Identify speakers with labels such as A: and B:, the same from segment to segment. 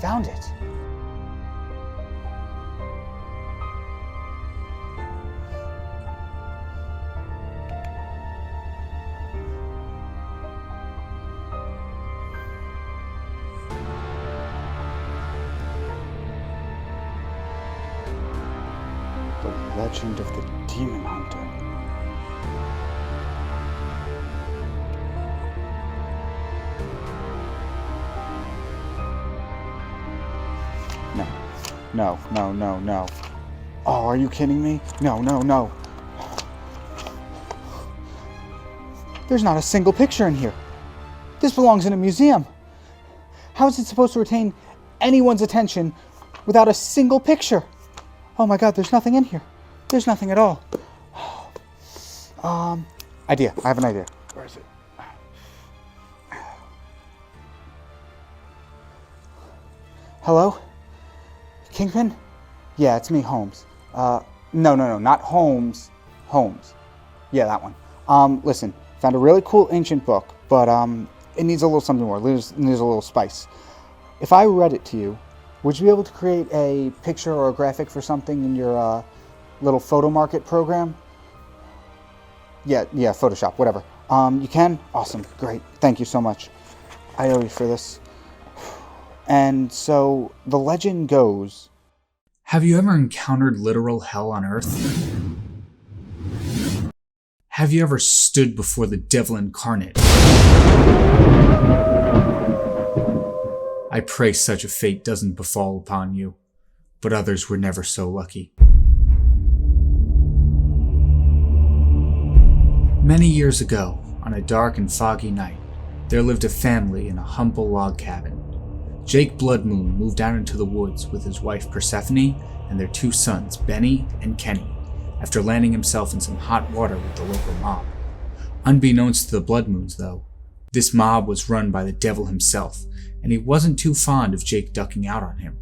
A: found it. The Legend of the Demon Hunter. No. Oh, are you kidding me? No. There's not a single picture in here. This belongs in a museum. How is it supposed to retain anyone's attention without a single picture? Oh my God, there's nothing in here. There's nothing at all. Idea. I have an idea. Where is it? Hello? Kingpin? Yeah, it's me, Holmes. No, not Holmes. Holmes. Yeah, that one. Listen, found a really cool ancient book, but, it needs a little something more. It needs a little spice. If I read it to you, would you be able to create a picture or a graphic for something in your, little photo market program? Yeah, Photoshop, whatever. You can? Awesome, great. Thank you so much. I owe you for this. And so, the legend goes...
B: Have you ever encountered literal hell on earth? Have you ever stood before the devil incarnate? I pray such a fate doesn't befall upon you, but others were never so lucky. Many years ago, on a dark and foggy night, there lived a family in a humble log cabin. Jake Bloodmoon moved out into the woods with his wife Persephone and their two sons, Benny and Kenny, after landing himself in some hot water with the local mob. Unbeknownst to the Bloodmoons, though, this mob was run by the devil himself, and he wasn't too fond of Jake ducking out on him.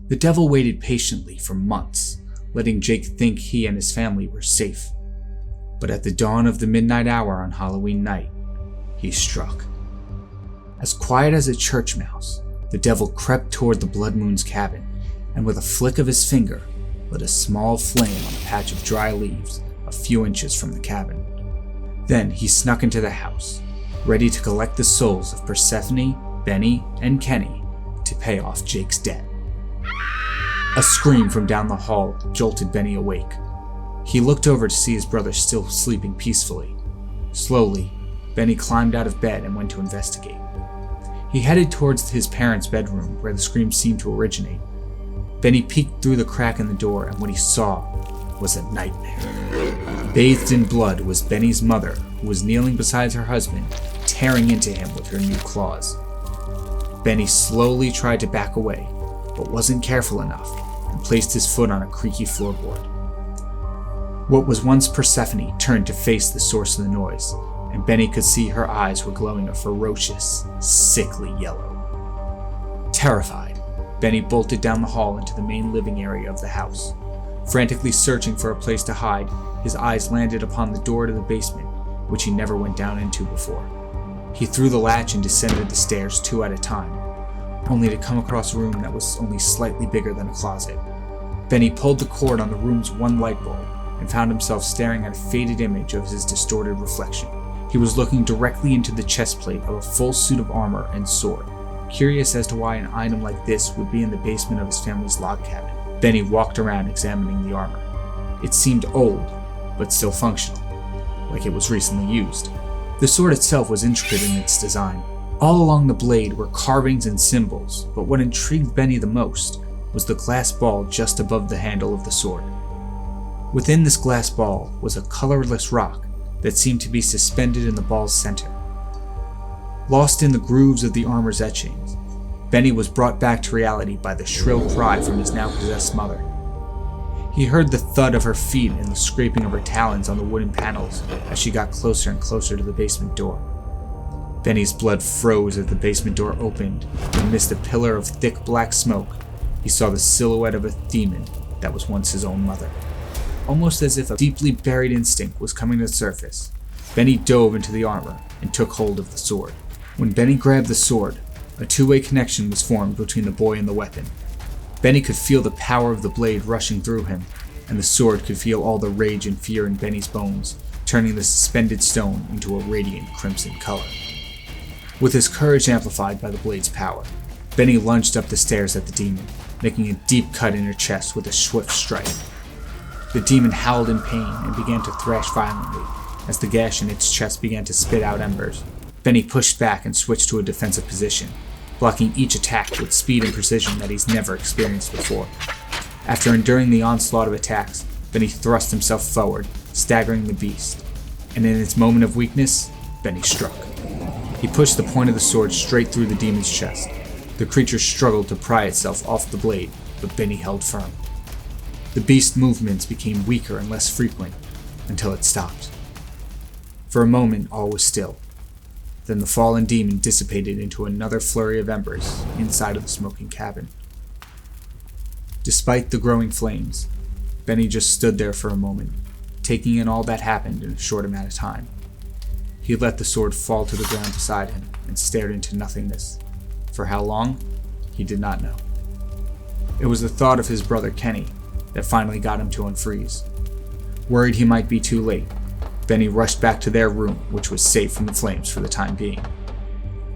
B: The devil waited patiently for months, letting Jake think he and his family were safe. But at the dawn of the midnight hour on Halloween night, he struck. As quiet as a church mouse, the devil crept toward the Bloodmoon's cabin, and with a flick of his finger, lit a small flame on a patch of dry leaves a few inches from the cabin. Then he snuck into the house, ready to collect the souls of Persephone, Benny, and Kenny to pay off Jake's debt. A scream from down the hall jolted Benny awake. He looked over to see his brother still sleeping peacefully. Slowly, Benny climbed out of bed and went to investigate. He headed towards his parents' bedroom where the scream seemed to originate. Benny peeked through the crack in the door, and what he saw was a nightmare. Bathed in blood was Benny's mother, who was kneeling beside her husband, tearing into him with her new claws. Benny slowly tried to back away, but wasn't careful enough, and placed his foot on a creaky floorboard. What was once Persephone turned to face the source of the noise, and Benny could see her eyes were glowing a ferocious, sickly yellow. Terrified, Benny bolted down the hall into the main living area of the house. Frantically searching for a place to hide, his eyes landed upon the door to the basement, which he never went down into before. He threw the latch and descended the stairs 2 at a time, only to come across a room that was only slightly bigger than a closet. Benny pulled the cord on the room's one light bulb and found himself staring at a faded image of his distorted reflection. He was looking directly into the chest plate of a full suit of armor and sword. Curious as to why an item like this would be in the basement of his family's log cabin, Benny walked around examining the armor. It seemed old, but still functional, like it was recently used. The sword itself was intricate in its design. All along the blade were carvings and symbols, but what intrigued Benny the most was the glass ball just above the handle of the sword. Within this glass ball was a colorless rock that seemed to be suspended in the ball's center. Lost in the grooves of the armor's etchings, Benny was brought back to reality by the shrill cry from his now possessed mother. He heard the thud of her feet and the scraping of her talons on the wooden panels as she got closer and closer to the basement door. Benny's blood froze as the basement door opened, and amidst a pillar of thick black smoke, he saw the silhouette of a demon that was once his own mother. Almost as if a deeply buried instinct was coming to the surface, Benny dove into the armor and took hold of the sword. When Benny grabbed the sword, A two-way connection was formed between the boy and the weapon. Benny could feel the power of the blade rushing through him, and the sword could feel all the rage and fear in Benny's bones, turning the suspended stone into a radiant crimson color. With his courage amplified by the blade's power, Benny lunged up the stairs at the demon, making a deep cut in her chest with a swift strike. The demon howled in pain and began to thrash violently. As the gash in its chest began to spit out embers, Benny pushed back and switched to a defensive position, blocking each attack with speed and precision that he's never experienced before. After enduring the onslaught of attacks, Benny thrust himself forward, staggering the beast, and in its moment of weakness, Benny struck. He pushed the point of the sword straight through the demon's chest. The creature struggled to pry itself off the blade, but Benny held firm. The beast's movements became weaker and less frequent, until it stopped. For a moment, all was still. Then the fallen demon dissipated into another flurry of embers inside of the smoking cabin. Despite the growing flames, Benny just stood there for a moment, taking in all that happened in a short amount of time. He let the sword fall to the ground beside him and stared into nothingness. For how long? He did not know. It was the thought of his brother Kenny that finally got him to unfreeze. Worried he might be too late, Benny rushed back to their room, which was safe from the flames for the time being.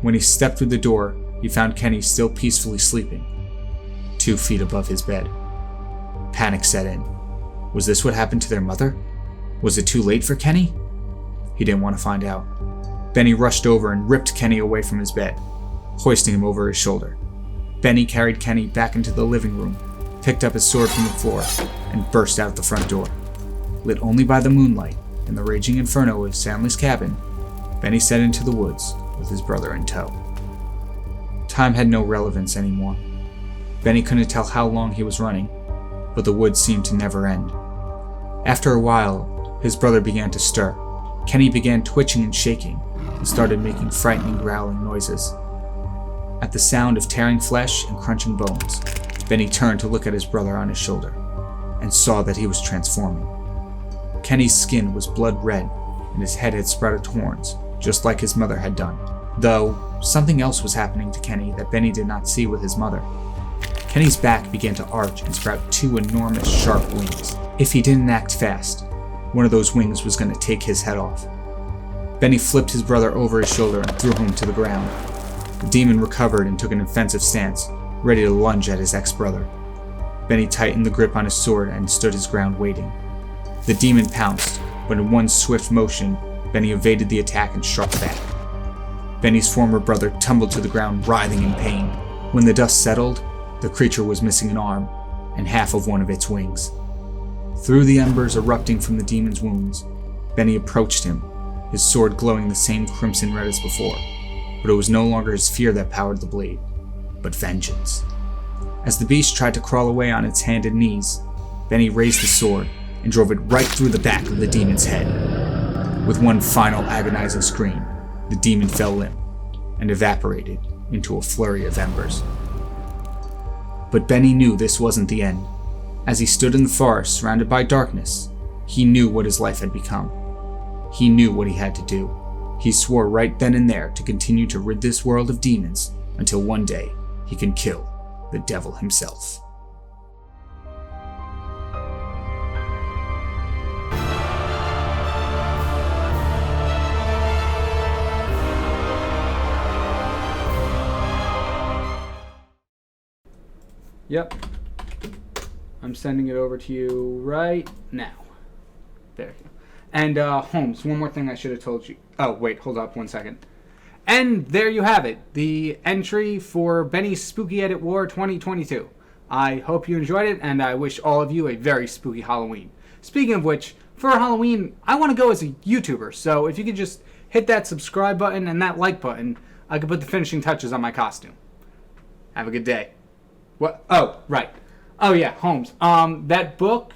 B: When he stepped through the door, he found Kenny still peacefully sleeping, 2 feet above his bed. Panic set in. Was this what happened to their mother? Was it too late for Kenny? He didn't want to find out. Benny rushed over and ripped Kenny away from his bed, hoisting him over his shoulder. Benny carried Kenny back into the living room, picked up his sword from the floor, and burst out the front door. Lit only by the moonlight and the raging inferno of his family's cabin, Benny set into the woods with his brother in tow. Time had no relevance anymore. Benny couldn't tell how long he was running, but the woods seemed to never end. After a while, his brother began to stir. Kenny began twitching and shaking, and started making frightening growling noises. At the sound of tearing flesh and crunching bones, Benny turned to look at his brother on his shoulder, and saw that he was transforming. Kenny's skin was blood red, and his head had sprouted horns, just like his mother had done. Though, something else was happening to Kenny that Benny did not see with his mother. Kenny's back began to arch and sprout 2 enormous sharp wings. If he didn't act fast, one of those wings was going to take his head off. Benny flipped his brother over his shoulder and threw him to the ground. The demon recovered and took an offensive stance, ready to lunge at his ex-brother. Benny tightened the grip on his sword and stood his ground waiting. The demon pounced, but in one swift motion, Benny evaded the attack and struck back. Benny's former brother tumbled to the ground, writhing in pain. When the dust settled, the creature was missing an arm and half of one of its wings. Through the embers erupting from the demon's wounds, Benny approached him, his sword glowing the same crimson red as before. But it was no longer his fear that powered the blade, but vengeance. As the beast tried to crawl away on its hands and knees, Benny raised the sword and drove it right through the back of the demon's head. With one final agonizing scream, the demon fell limp and evaporated into a flurry of embers. But Benny knew this wasn't the end. As he stood in the forest surrounded by darkness, he knew what his life had become. He knew what he had to do. He swore right then and there to continue to rid this world of demons until one day he can kill the devil himself.
A: Yep. I'm sending it over to you right now. There you go. And, Holmes, one more thing I should have told you. Oh, wait, hold up 1 second. And there you have it. The entry for Benny's Spooky Edit War 2022. I hope you enjoyed it, and I wish all of you a very spooky Halloween. Speaking of which, for Halloween, I want to go as a YouTuber, so if you could just hit that subscribe button and that like button, I could put the finishing touches on my costume. Have a good day. What? Oh, right. Oh, yeah, Holmes. That book,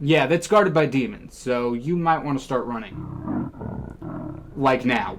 A: yeah, that's guarded by demons, so you might want to start running. Like now.